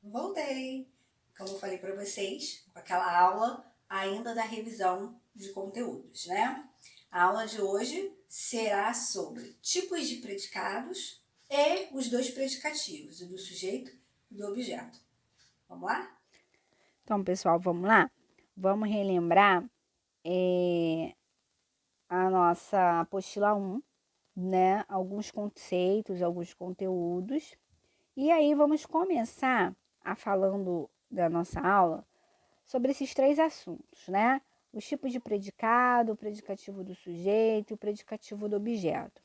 Voltei, como eu falei para vocês, com aquela aula ainda da revisão de conteúdos, né? A aula de hoje será sobre tipos de predicados e os dois predicativos, o do sujeito e do objeto. Vamos lá? Então, pessoal, vamos lá? Vamos relembrar a nossa apostila 1, né? Alguns conceitos, alguns conteúdos. E aí vamos começar falando da nossa aula sobre esses três assuntos, né? Os tipos de predicado, o predicativo do sujeito e o predicativo do objeto.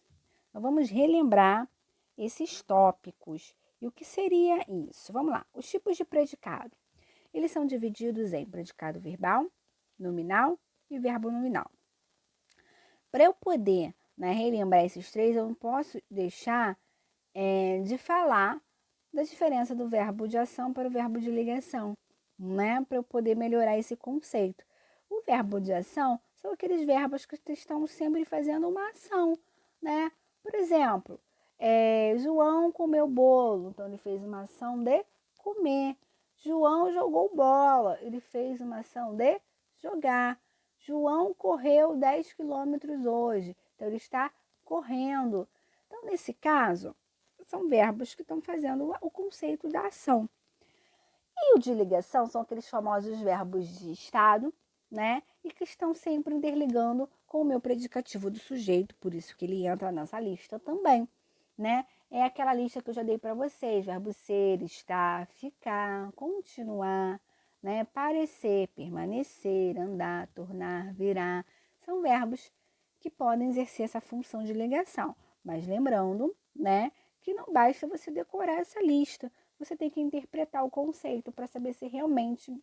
Então, vamos relembrar esses tópicos. E o que seria isso? Vamos lá. Os tipos de predicado. Eles são divididos em predicado verbal, nominal e verbo nominal. Para eu poder, né, relembrar esses três, eu não posso deixar de falar da diferença do verbo de ação para o verbo de ligação, né? Para eu poder melhorar esse conceito. O verbo de ação são aqueles verbos que estão sempre fazendo uma ação, né? Por exemplo, João comeu bolo, então ele fez uma ação de comer. João jogou bola, ele fez uma ação de jogar. João correu 10 quilômetros hoje, então ele está correndo. Então, nesse caso, são verbos que estão fazendo o conceito da ação. E o de ligação são aqueles famosos verbos de estado, né? E que estão sempre interligando com o meu predicativo do sujeito, por isso que ele entra nessa lista também, né? É aquela lista que eu já dei para vocês: verbo ser, estar, ficar, continuar, né? Parecer, permanecer, andar, tornar, virar. São verbos que podem exercer essa função de ligação. Mas lembrando, né, que não basta você decorar essa lista, você tem que interpretar o conceito para saber se realmente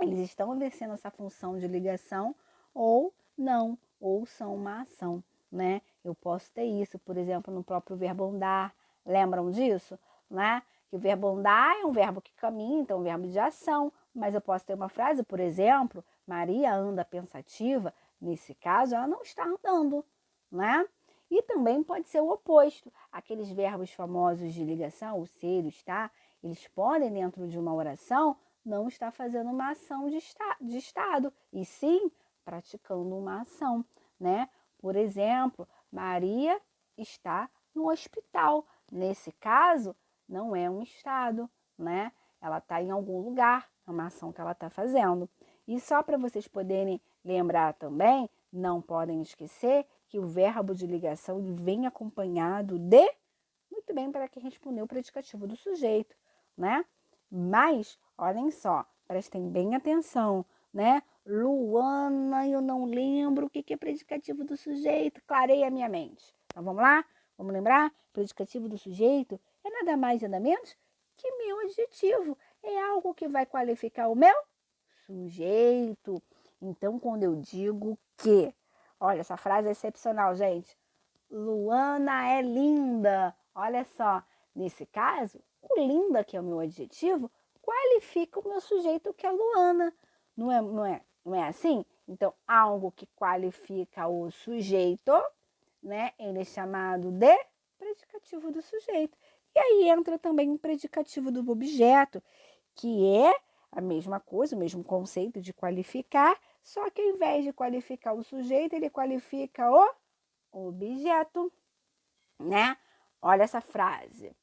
eles estão exercendo essa função de ligação ou não, ou são uma ação, né? Eu posso ter isso, por exemplo, no próprio verbo andar. Lembram disso, né? Que o verbo andar é um verbo que caminha, então é um verbo de ação, mas eu posso ter uma frase, por exemplo, Maria anda pensativa. Nesse caso, ela não está andando, né? E também pode ser o oposto. Aqueles verbos famosos de ligação, o ser, o estar, eles podem, dentro de uma oração, não estar fazendo uma ação de estado, e sim praticando uma ação, né? Por exemplo, Maria está no hospital. Nesse caso, não é um estado, né? Ela está em algum lugar, é uma ação que ela está fazendo. E só para vocês poderem lembrar também, não podem esquecer que o verbo de ligação vem acompanhado de, muito bem, para quem respondeu o predicativo do sujeito, né? Mas, olhem só, prestem bem atenção, né? Luana, eu não lembro o que é predicativo do sujeito, clarei a minha mente. Então, vamos lá? Vamos lembrar? Predicativo do sujeito é nada mais nada menos que meu adjetivo. É algo que vai qualificar o meu sujeito. Então, quando eu digo que, olha, essa frase é excepcional, gente. Luana é linda. Olha só, nesse caso, o linda, que é o meu adjetivo, qualifica o meu sujeito, que é Luana. Não é assim? Então, algo que qualifica o sujeito, né? Ele é chamado de predicativo do sujeito. E aí entra também o predicativo do objeto, que é a mesma coisa, o mesmo conceito de qualificar, só que ao invés de qualificar o sujeito, ele qualifica o objeto, né? Olha essa frase.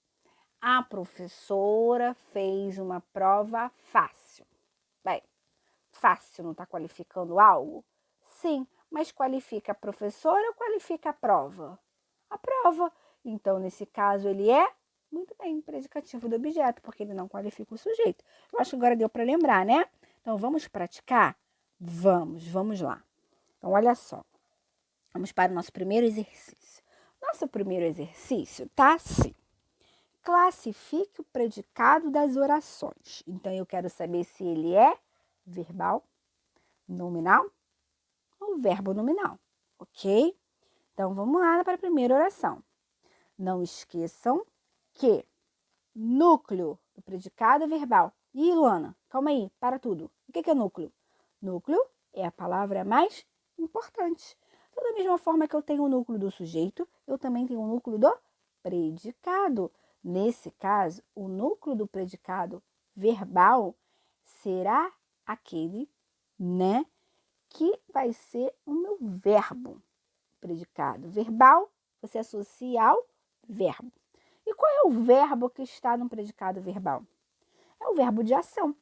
A professora fez uma prova fácil. Bem, fácil não está qualificando algo? Sim, mas qualifica a professora ou qualifica a prova? A prova. Então, nesse caso, ele é, muito bem, predicativo do objeto, porque ele não qualifica o sujeito. Eu acho que agora deu para lembrar, né? Então, vamos praticar? Vamos lá. Então, olha só. Vamos para o nosso primeiro exercício. Nosso primeiro exercício está assim. Classifique o predicado das orações. Então, eu quero saber se ele é verbal, nominal ou verbo nominal, ok? Então, vamos lá para a primeira oração. Não esqueçam que núcleo do predicado é verbal. Ih, Luana, calma aí, para tudo. O que é núcleo? Núcleo é a palavra mais importante. Então, da mesma forma que eu tenho o núcleo do sujeito, eu também tenho o núcleo do predicado. Nesse caso, o núcleo do predicado verbal será aquele, né, que vai ser o meu verbo. Predicado verbal, você associa ao verbo. E qual é o verbo que está no predicado verbal? É o verbo de ação,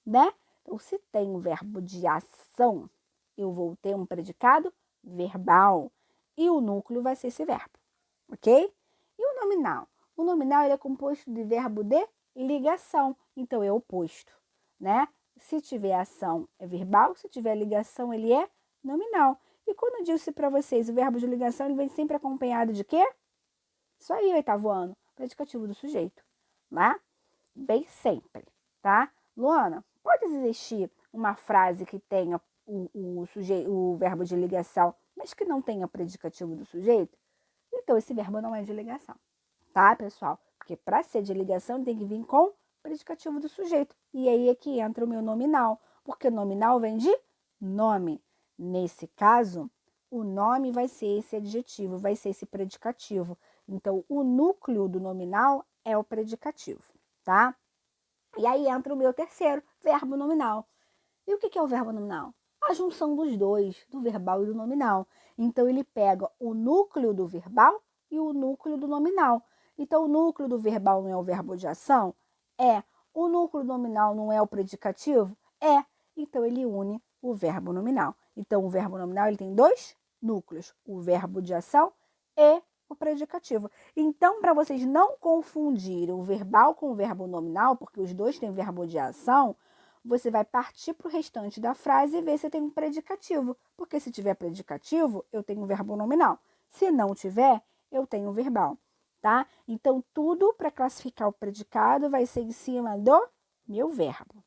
né? Então, se tem um verbo de ação, eu vou ter um predicado verbal. E o núcleo vai ser esse verbo, ok? E o nominal? O nominal ele é composto de verbo de ligação, então é oposto, né? Se tiver ação é verbal, se tiver ligação ele é nominal. E quando eu disse para vocês o verbo de ligação, ele vem sempre acompanhado de quê? Isso aí, oitavo ano, predicativo do sujeito, né? Vem sempre, tá? Luana, pode existir uma frase que tenha o verbo de ligação, mas que não tenha predicativo do sujeito? Então, esse verbo não é de ligação, tá, pessoal? Porque para ser de ligação tem que vir com predicativo do sujeito. E aí é que entra o meu nominal, porque nominal vem de nome. Nesse caso, o nome vai ser esse adjetivo, vai ser esse predicativo. Então, o núcleo do nominal é o predicativo, tá? E aí entra o meu terceiro, verbo nominal. E o que é o verbo nominal? A junção dos dois, do verbal e do nominal. Então, ele pega o núcleo do verbal e o núcleo do nominal. Então, o núcleo do verbal não é o verbo de ação? É. O núcleo nominal não é o predicativo? É. Então, ele une o verbo nominal. Então, o verbo nominal ele tem dois núcleos, o verbo de ação e o predicativo. Então, para vocês não confundirem o verbal com o verbo nominal, porque os dois têm verbo de ação, você vai partir para o restante da frase e ver se tem um predicativo. Porque se tiver predicativo, eu tenho um verbo nominal. Se não tiver, eu tenho um verbal, tá? Então, tudo para classificar o predicado vai ser em cima do meu verbo,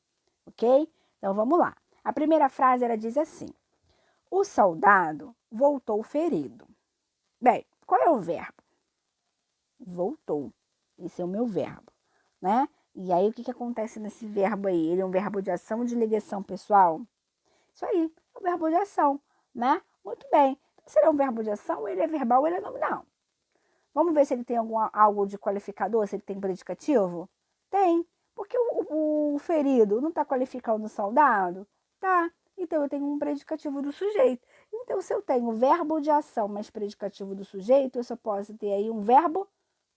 ok? Então, vamos lá. A primeira frase, ela diz assim: o soldado voltou ferido. Bem, qual é o verbo? Voltou. Esse é o meu verbo, né? E aí, o que acontece nesse verbo aí? Ele é um verbo de ação ou de ligação, pessoal? Isso aí, é um verbo de ação, né? Muito bem. Então, se ele é um verbo de ação, ele é verbal ou ele é nominal. Vamos ver se ele tem algo de qualificador, se ele tem predicativo? Tem. Porque o ferido não está qualificando o soldado? Tá. Então, eu tenho um predicativo do sujeito. Então, se eu tenho verbo de ação mais predicativo do sujeito, eu só posso ter aí um verbo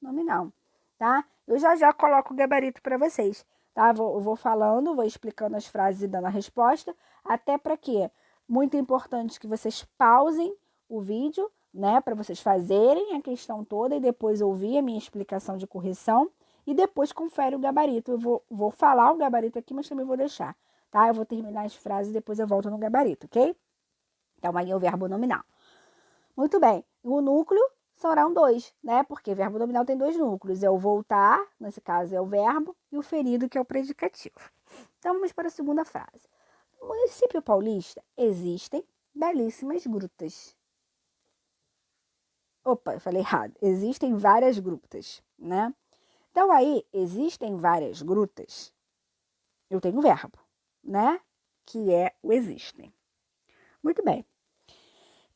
nominal, tá? Eu já coloco o gabarito para vocês, tá? Eu vou falando, vou explicando as frases e dando a resposta, até para quê? Muito importante que vocês pausem o vídeo, né? Para vocês fazerem a questão toda e depois ouvir a minha explicação de correção e depois confere o gabarito. Eu vou falar o gabarito aqui, mas também vou deixar, tá? Eu vou terminar as frases e depois eu volto no gabarito, ok? Então, aí é o verbo nominal. Muito bem. O núcleo serão dois, né? Porque verbo nominal tem dois núcleos. É o voltar, nesse caso é o verbo, e o ferido, que é o predicativo. Então, vamos para a segunda frase. No município paulista existem belíssimas grutas. Opa, eu falei errado. Existem várias grutas, né? Então, aí, existem várias grutas. Eu tenho o verbo, né? Que é o existem. Muito bem.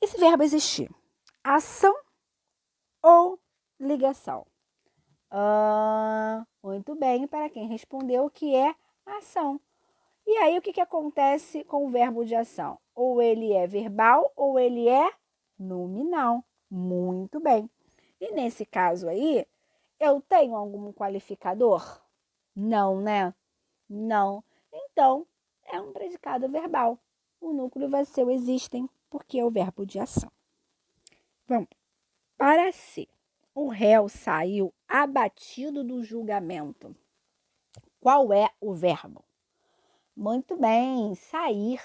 Esse verbo existir, ação ou ligação? Muito bem, para quem respondeu que é ação. E aí, o que acontece com o verbo de ação? Ou ele é verbal ou ele é nominal. Muito bem. E nesse caso aí, eu tenho algum qualificador? Não, né? Não. Então, é um predicado verbal. O núcleo vai ser o existem, porque é o verbo de ação. Vamos. Para ser. O réu saiu abatido do julgamento. Qual é o verbo? Muito bem, sair.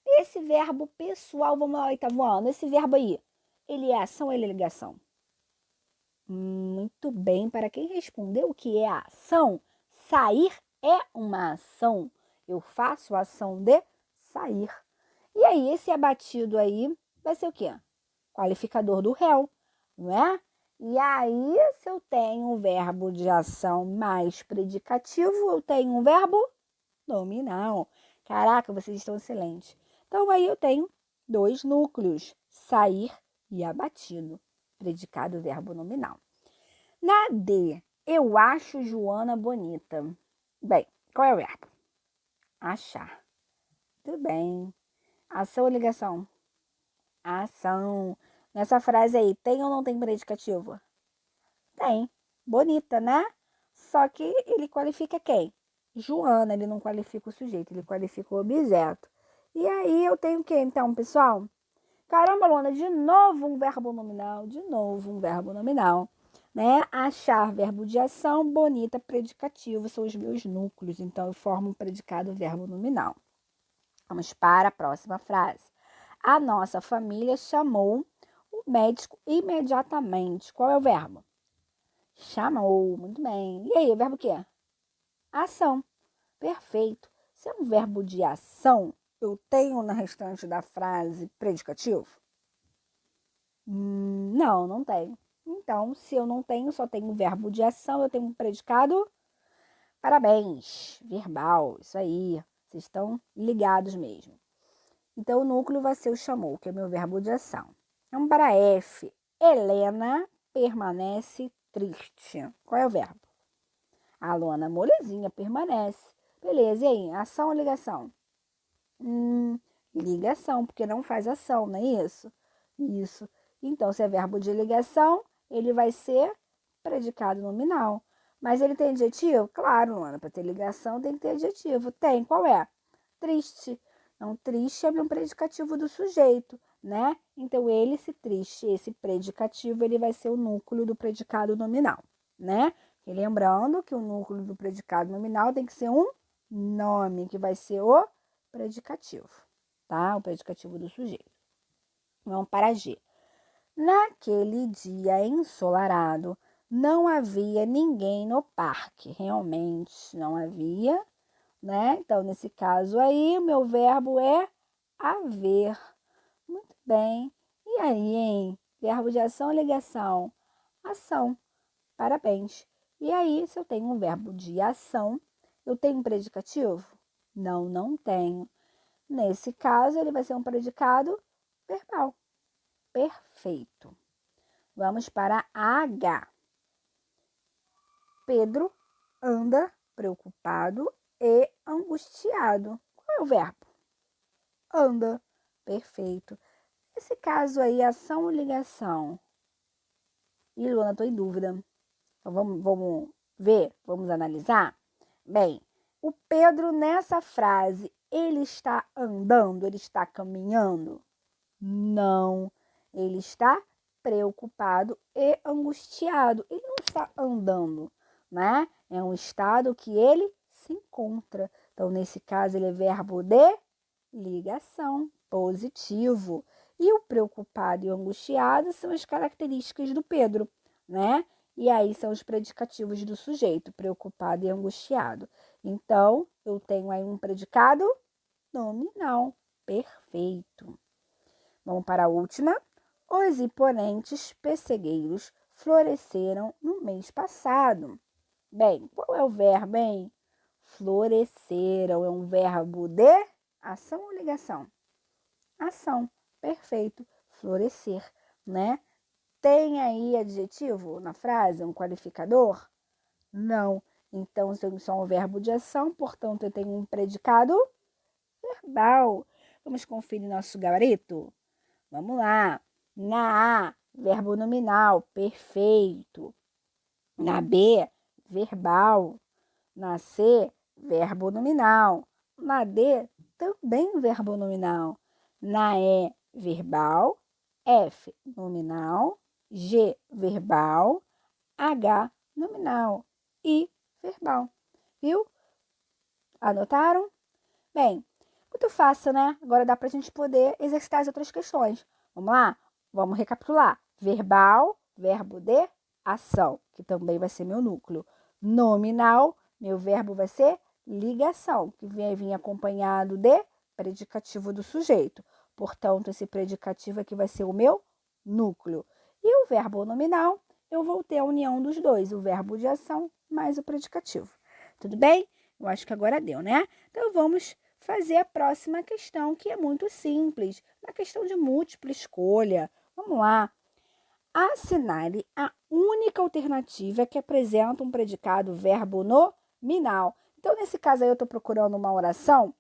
Esse verbo pessoal, vamos lá, oitavo ano. Esse verbo aí, ele é ação ou ele é ligação? Muito bem, para quem respondeu o que é a ação, sair é uma ação. Eu faço a ação de sair. E aí, esse abatido aí vai ser o quê? Qualificador do réu, não é? E aí, se eu tenho um verbo de ação mais predicativo, eu tenho um verbo nominal. Caraca, vocês estão excelentes. Então, aí eu tenho dois núcleos, sair e abatido, predicado verbo nominal. Na D, eu acho Joana bonita. Bem, Qual é o verbo? Achar. Tudo bem. Ação ou ligação? Ação. Nessa frase aí, tem ou não tem predicativo? Tem. Bonita, né? Só que ele qualifica quem? Joana, ele não qualifica o sujeito, ele qualifica o objeto. E aí eu tenho o que então, pessoal? Caramba, Luana, de novo um verbo nominal, de novo um verbo nominal. Né? Achar, verbo de ação, bonita, predicativo, são os meus núcleos. Então, eu formo um predicado verbo nominal. Vamos para a próxima frase. A nossa família chamou o médico imediatamente. Qual é o verbo? Chamou, muito bem. E aí, o verbo o quê? Ação. Perfeito. Se é um verbo de ação, eu tenho na restante da frase predicativo? Não, não tenho. Então, se eu não tenho, só tenho verbo de ação, eu tenho um predicado. Parabéns, verbal, isso aí. Vocês estão ligados mesmo. Então, o núcleo vai ser o chamou, que é o meu verbo de ação. Vamos para F. Helena permanece triste. Qual é o verbo? A Luana, molezinha, permanece. Beleza, e aí? Ação ou ligação? Ligação, porque não faz ação, não é isso? Isso. Então, se é verbo de ligação, ele vai ser predicado nominal. Mas ele tem adjetivo? Claro, Luana, para ter ligação tem que ter adjetivo. Tem, qual é? Triste. Então, triste é um predicativo do sujeito, né? Então, ele, se triste, esse predicativo, ele vai ser o núcleo do predicado nominal, né? E lembrando que o núcleo do predicado nominal tem que ser um nome, que vai ser o predicativo, tá? O predicativo do sujeito. Vamos para G. Naquele dia ensolarado, não havia ninguém no parque. Realmente não havia, né? Então, nesse caso aí, o meu verbo é haver. Muito bem. E aí, hein? Verbo de ação ou ligação? Ação. Parabéns. E aí, se eu tenho um verbo de ação, eu tenho um predicativo? Não, não tenho. Nesse caso, ele vai ser um predicado verbal. Perfeito. Vamos para H. Pedro anda preocupado e angustiado. Qual é o verbo? Anda. Perfeito. Nesse caso aí, ação ou ligação? Ih, Luana, estou em dúvida. Então, vamos ver? Vamos analisar? Bem, o Pedro, nessa frase, ele está andando? Ele está caminhando? Não. Ele está preocupado e angustiado. Ele não está andando, né? É um estado que ele se encontra. Então, nesse caso, ele é verbo de ligação, positivo. E o preocupado e o angustiado são as características do Pedro, né? E aí são os predicativos do sujeito, preocupado e angustiado. Então, eu tenho aí um predicado nominal. Perfeito. Vamos para a última. Os imponentes pessegueiros floresceram no mês passado. Bem, qual é o verbo, hein? Floresceram é um verbo de ação ou ligação? Ação. Perfeito. Florescer, né? Tem aí adjetivo na frase, um qualificador? Não. Então, eu só um verbo de ação, portanto, eu tenho um predicado verbal. Vamos conferir nosso gabarito? Vamos lá. Na A, verbo nominal, perfeito. Na B, verbal. Na C, verbo nominal. Na D, também verbo nominal. Na E, verbal. F, nominal. G, verbal. H, nominal. I, verbal. Viu? Anotaram? Bem, muito fácil, né? Agora dá para a gente poder exercitar as outras questões. Vamos lá? Vamos recapitular. Verbal, verbo de ação, que também vai ser meu núcleo. Nominal, meu verbo vai ser ligação, que vai vir acompanhado de predicativo do sujeito. Portanto, esse predicativo aqui vai ser o meu núcleo. E o verbo nominal, eu vou ter a união dos dois, o verbo de ação mais o predicativo. Tudo bem? Eu acho que agora deu, né? Então, vamos fazer a próxima questão, que é muito simples. Uma questão de múltipla escolha. Vamos lá. Assinale a única alternativa que apresenta um predicado verbo nominal. Então, nesse caso aí, eu estou procurando uma oração,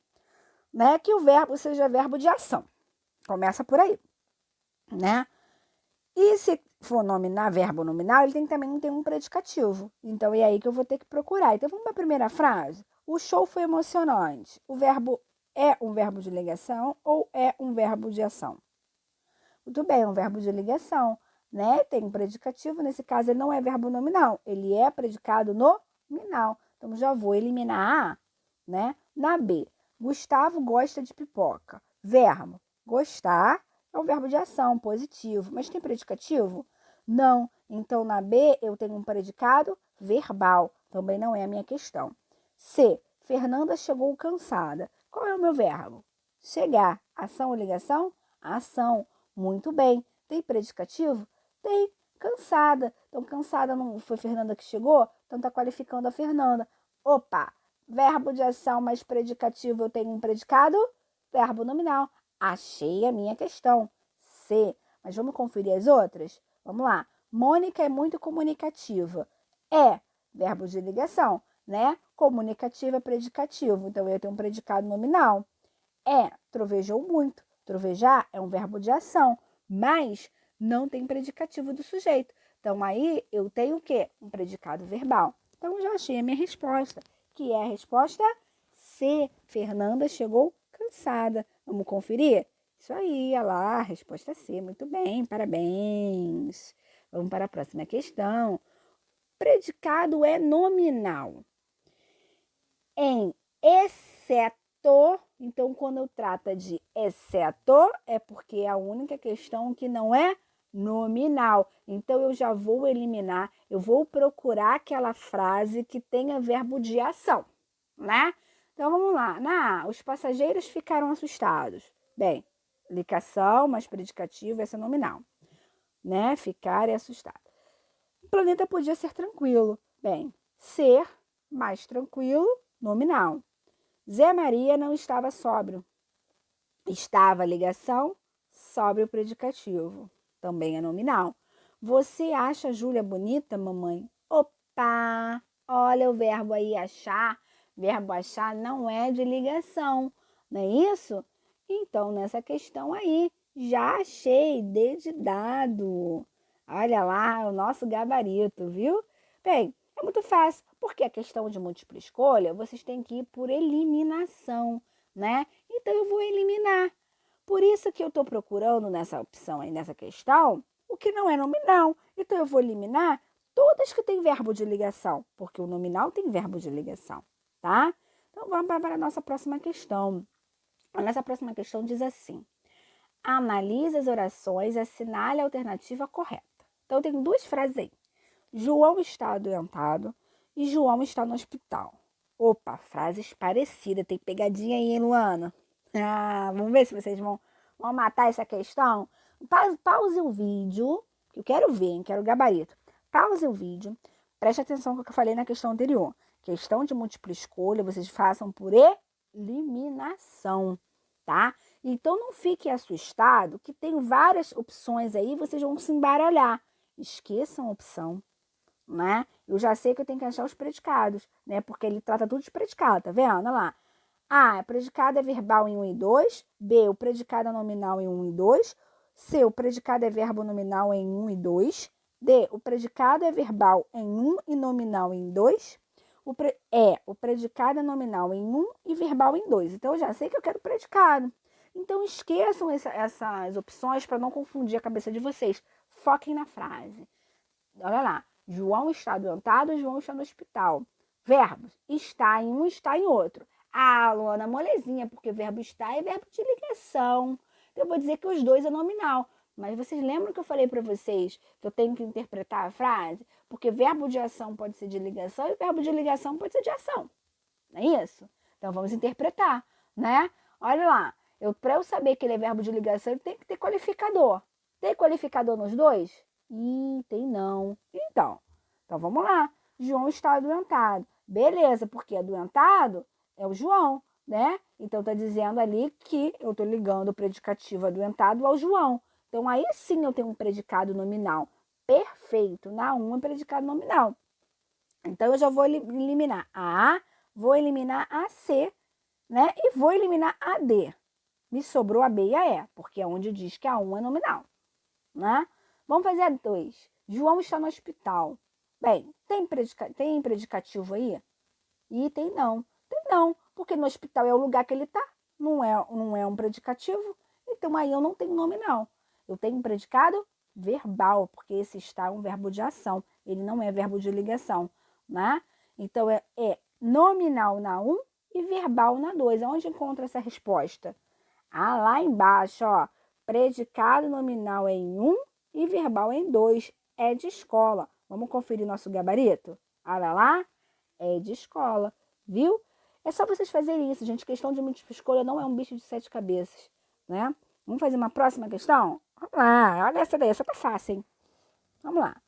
né, que o verbo seja verbo de ação. Começa por aí, né? E se for nominar, verbo nominal, ele tem que também ter um predicativo. Então, é aí que eu vou ter que procurar. Então, vamos para a primeira frase. O show foi emocionante. O verbo é um verbo de ligação ou é um verbo de ação? Muito bem, é um verbo de ligação, né? Tem um predicativo, nesse caso ele não é verbo nominal, ele é predicado nominal. Então, já vou eliminar A, né? Na B, Gustavo gosta de pipoca. Verbo, gostar é um verbo de ação, positivo. Mas tem predicativo? Não. Então, na B, eu tenho um predicado verbal. Também não é a minha questão. C, Fernanda chegou cansada. Qual é o meu verbo? Chegar. Ação ou ligação? Ação. Muito bem. Tem predicativo? Tem. Cansada. Então, cansada não foi Fernanda que chegou? Então, está qualificando a Fernanda. Opa! Verbo de ação mais predicativo, eu tenho um predicado? Verbo nominal. Achei a minha questão. C. Mas vamos conferir as outras? Vamos lá. Mônica é muito comunicativa. É verbo de ligação, né? Comunicativa é predicativo. Então, eu tenho um predicado nominal. Trovejou muito. Trovejar é um verbo de ação, mas não tem predicativo do sujeito. Então, aí eu tenho o quê? Um predicado verbal. Então, já achei a minha resposta, que é a resposta C. Fernanda chegou cansada. Vamos conferir? Isso aí, olha lá, resposta C. Muito bem, parabéns. Vamos para a próxima questão. Predicado é nominal. Em exceto, então, quando eu trato de exceto, é porque é a única questão que não é nominal. Então, eu já vou eliminar, eu vou procurar aquela frase que tenha verbo de ação, né? Então, vamos lá. Os passageiros ficaram assustados. Bem, ligação, mais predicativo, essa é nominal, né? Ficar e assustado. O planeta podia ser tranquilo. Bem, ser mais tranquilo, nominal. Zé Maria não estava sóbrio. Estava ligação, sóbrio predicativo. Também é nominal. Você acha a Júlia bonita, mamãe? Opa! Olha o verbo aí, achar. Verbo achar não é de ligação, não é isso? Então, nessa questão aí, já achei, D de dado. Olha lá o nosso gabarito, viu? Bem, é muito fácil, porque a questão de múltipla escolha, vocês têm que ir por eliminação, né? Então, eu vou eliminar. Por isso que eu estou procurando nessa opção aí, nessa questão, o que não é nominal. Então, eu vou eliminar todas que têm verbo de ligação, porque o nominal tem verbo de ligação, tá? Então, vamos para a nossa próxima questão. A nossa próxima questão diz assim: analise as orações e assinale a alternativa correta. Então, eu tenho duas frases aí. João está adoentado e João está no hospital. Opa, frases parecidas. Tem pegadinha aí, hein, Luana? Vamos ver se vocês vão matar essa questão. Pause o vídeo, que eu quero ver, hein? Quero o gabarito. Pause o vídeo. Preste atenção no que eu falei na questão anterior. Questão de múltipla escolha, vocês façam por eliminação, tá? Então, não fique assustado que tem várias opções aí, vocês vão se embaralhar. Esqueçam a opção, né? Eu já sei que eu tenho que achar os predicados, né? Porque ele trata tudo de predicado, tá vendo? Olha lá. A, o predicado é verbal em 1 e 2. B, o predicado é nominal em 1 e 2. C, o predicado é verbo nominal em 1 e 2. D, o predicado é verbal em 1 e nominal em 2. O predicado é nominal em 1 e verbal em 2. Então, eu já sei que eu quero predicado. Então, esqueçam essas opções para não confundir a cabeça de vocês. Foquem na frase. Olha lá. João está adoentado, João está no hospital. Verbos. Está em um, está em outro. Luana, molezinha, porque verbo está é verbo de ligação. Então, eu vou dizer que os dois é nominal. Mas vocês lembram que eu falei para vocês que eu tenho que interpretar a frase? Porque verbo de ação pode ser de ligação e verbo de ligação pode ser de ação. Não é isso? Então, vamos interpretar, né? Olha lá. Para eu saber que ele é verbo de ligação, ele tem que ter qualificador. Tem qualificador nos dois? Tem não. Então, vamos lá. João está adoentado. Beleza, porque adoentado é o João, né? Então, tá dizendo ali que eu tô ligando o predicativo adoentado ao João. Então, aí sim eu tenho um predicado nominal. Perfeito. Na 1 é predicado nominal. Então, eu já vou eliminar a vou eliminar a C, né? E vou eliminar a D. Me sobrou a B e a E, porque é onde diz que a 1 é nominal, né? Vamos fazer a 2. João está no hospital. Bem, tem predicativo aí? E tem não. Tem não, porque no hospital é o lugar que ele está. Não é um predicativo. Então aí eu não tenho nominal. Eu tenho um predicado verbal, porque esse está é um verbo de ação. Ele não é verbo de ligação, né? Então é nominal na 1 e verbal na 2. Onde encontra essa resposta? Ah, lá embaixo, ó. Predicado nominal é em 1 e verbal em 2. É de escola. Vamos conferir nosso gabarito? Olha lá. É de escola, viu? É só vocês fazerem isso, gente. Questão de múltipla escolha não é um bicho de 7 cabeças, né? Vamos fazer uma próxima questão? Vamos lá, olha essa daí, essa tá fácil, hein? Vamos lá.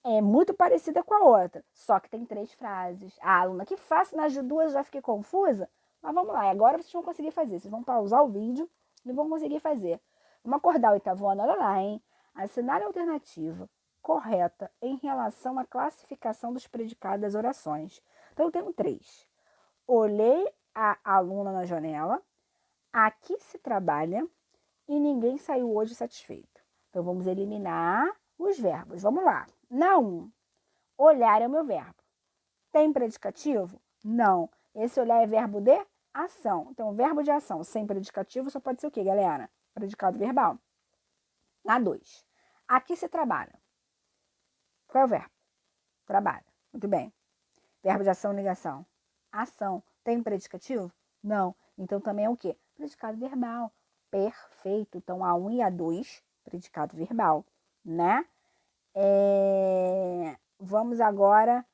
É muito parecida com a outra, só que tem 3 frases. Ah, aluna, que fácil, nas duas já fiquei confusa. Mas vamos lá, agora vocês vão conseguir fazer. Vocês vão pausar o vídeo e vão conseguir fazer. Vamos acordar, oitavona, olha lá, hein? Assinar a alternativa correta em relação à classificação dos predicados das orações. Então, eu tenho 3. Olhei a aluna na janela, aqui se trabalha e ninguém saiu hoje satisfeito. Então, vamos eliminar os verbos. Vamos lá. Na 1, olhar é o meu verbo. Tem predicativo? Não. Esse olhar é verbo de ação. Então, verbo de ação sem predicativo só pode ser o quê, galera? Predicado verbal. Na 2, aqui se trabalha. Qual é o verbo? Trabalha. Muito bem. Verbo de ação, ligação. Ação. Tem predicativo? Não. Então, também é o quê? Predicado verbal. Perfeito. Então, a 1 e a 2, predicado verbal, né? Vamos agora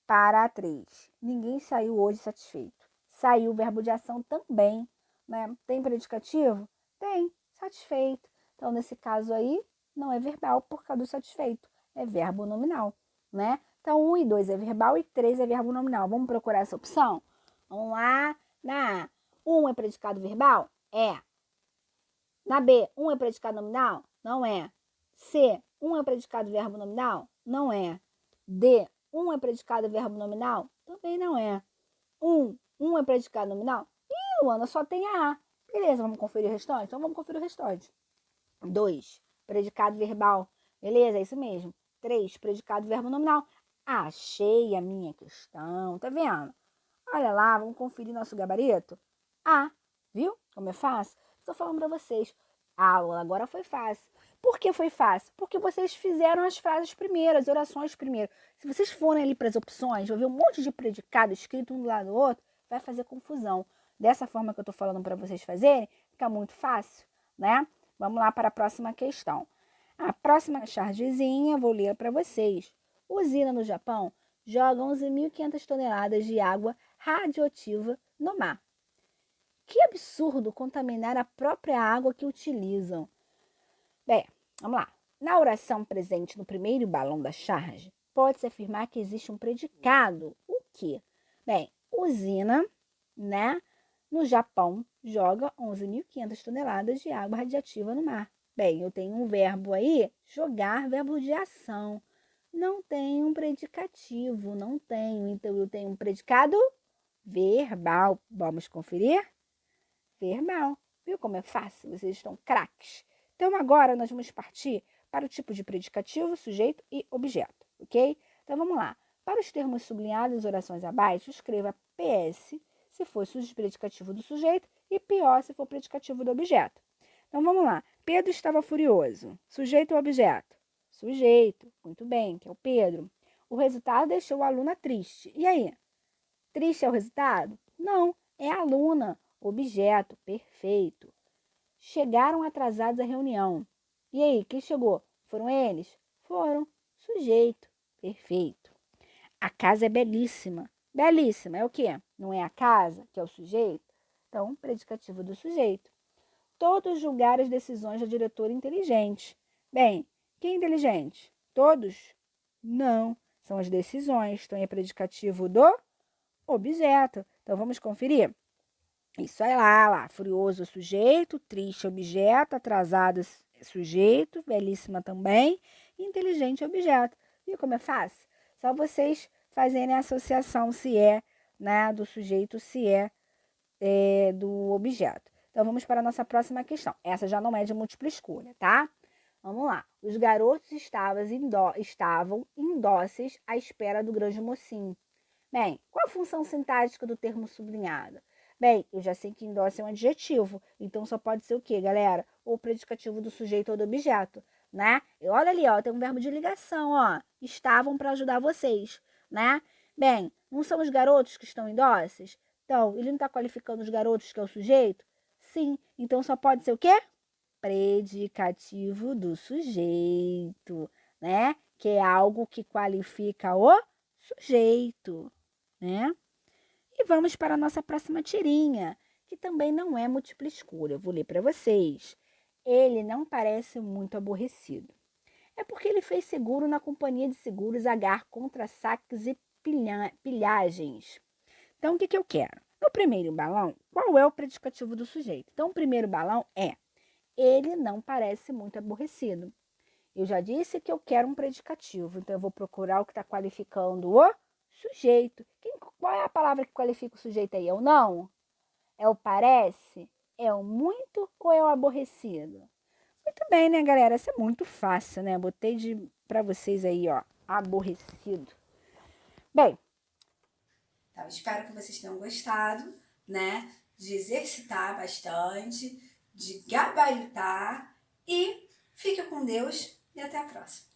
para a 3. Ninguém saiu hoje satisfeito. Saiu o verbo de ação também, né? Tem predicativo? Tem. Satisfeito. Então, nesse caso aí, não é verbal por causa do satisfeito. É verbo nominal, né? Então, 1 e 2 é verbal e 3 é verbo nominal. Vamos procurar essa opção? Vamos lá. Na A, 1 é predicado verbal? É. Na B, 1 é predicado nominal? Não é. C, 1 é predicado verbo nominal? Não é. D, 1 é predicado verbo nominal? Também não é. 1 é predicado nominal? Ih, Luana, só tem a A. Beleza, vamos conferir o restante? Então vamos conferir o restante. 2, predicado verbal. Beleza, é isso mesmo. 3, predicado verbo nominal. Achei a minha questão. Tá vendo? Olha lá, vamos conferir nosso gabarito? Ah, viu como é fácil? Estou falando para vocês. A aula agora foi fácil. Por que foi fácil? Porque vocês fizeram as frases primeiro, as orações primeiro. Se vocês forem ali para as opções, vai ver um monte de predicado escrito um do lado do outro, vai fazer confusão. Dessa forma que eu estou falando para vocês fazerem, fica muito fácil, né? Vamos lá para a próxima questão. A próxima chargezinha, vou ler para vocês. Usina no Japão joga 11.500 toneladas de água radioativa no mar. Que absurdo contaminar a própria água que utilizam. Bem, vamos lá. Na oração presente no primeiro balão da charge, pode-se afirmar que existe um predicado. O quê? Bem, usina, né, no Japão joga 11.500 toneladas de água radioativa no mar. Bem, eu tenho um verbo aí, jogar, verbo de ação. Não tenho um predicativo, não tenho. Então, eu tenho um predicado verbal. Vamos conferir? Verbal. Viu como é fácil? Vocês estão craques. Então, agora nós vamos partir para o tipo de predicativo, sujeito e objeto, ok? Então, vamos lá. Para os termos sublinhados nas orações abaixo, escreva PS se for predicativo do sujeito e PO se for predicativo do objeto. Então, vamos lá. Pedro estava furioso. Sujeito ou objeto? Sujeito. Muito bem, que é o Pedro. O resultado deixou a aluna triste. E aí? Triste é o resultado? Não, é a aluna. Objeto. Perfeito. Chegaram atrasados à reunião. E aí, quem chegou? Foram eles? Foram. Sujeito. Perfeito. A casa é belíssima. Belíssima é o quê? Não é a casa, que é o sujeito? Então, predicativo do sujeito. Todos julgaram as decisões da diretora inteligente. Bem, quem é inteligente? Todos? Não, são as decisões. Então, é predicativo do objeto. Então, vamos conferir? Isso aí lá. Furioso, sujeito. Triste, objeto. Atrasado, sujeito. Belíssima também. Inteligente, objeto. Viu como é fácil? Só vocês fazerem a associação se é né, do sujeito se é, do objeto. Então, vamos para a nossa próxima questão. Essa já não é de múltipla escolha, tá? Vamos lá. Os garotos estavam indóceis à espera do grande mocinho. Bem, qual a função sintática do termo sublinhado? Bem, eu já sei que indócil é um adjetivo, então só pode ser o quê, galera? O predicativo do sujeito ou do objeto, né? E olha ali, ó, tem um verbo de ligação, ó. Estavam para ajudar vocês, né? Bem, não são os garotos que estão indóceis? Então, ele não está qualificando os garotos que é o sujeito? Sim, então só pode ser o quê? Predicativo do sujeito, né? Que é algo que qualifica o sujeito, né? E vamos para a nossa próxima tirinha, que também não é múltipla escolha. Eu vou ler para vocês. Ele não parece muito aborrecido. É porque ele fez seguro na companhia de seguros Agar contra saques e pilhagens. Então, o que eu quero? No primeiro balão, qual é o predicativo do sujeito? Então, o primeiro balão é: ele não parece muito aborrecido. Eu já disse que eu quero um predicativo, então eu vou procurar o que está qualificando o sujeito. Qual é a palavra que qualifica o sujeito aí? É o não? É o parece? É o muito ou é o aborrecido? Muito bem, né, galera? Isso é muito fácil, né? Botei para vocês aí, ó, aborrecido. Bem, Então, espero que vocês tenham gostado, né? De exercitar bastante, de gabaritar e fique com Deus e até a próxima.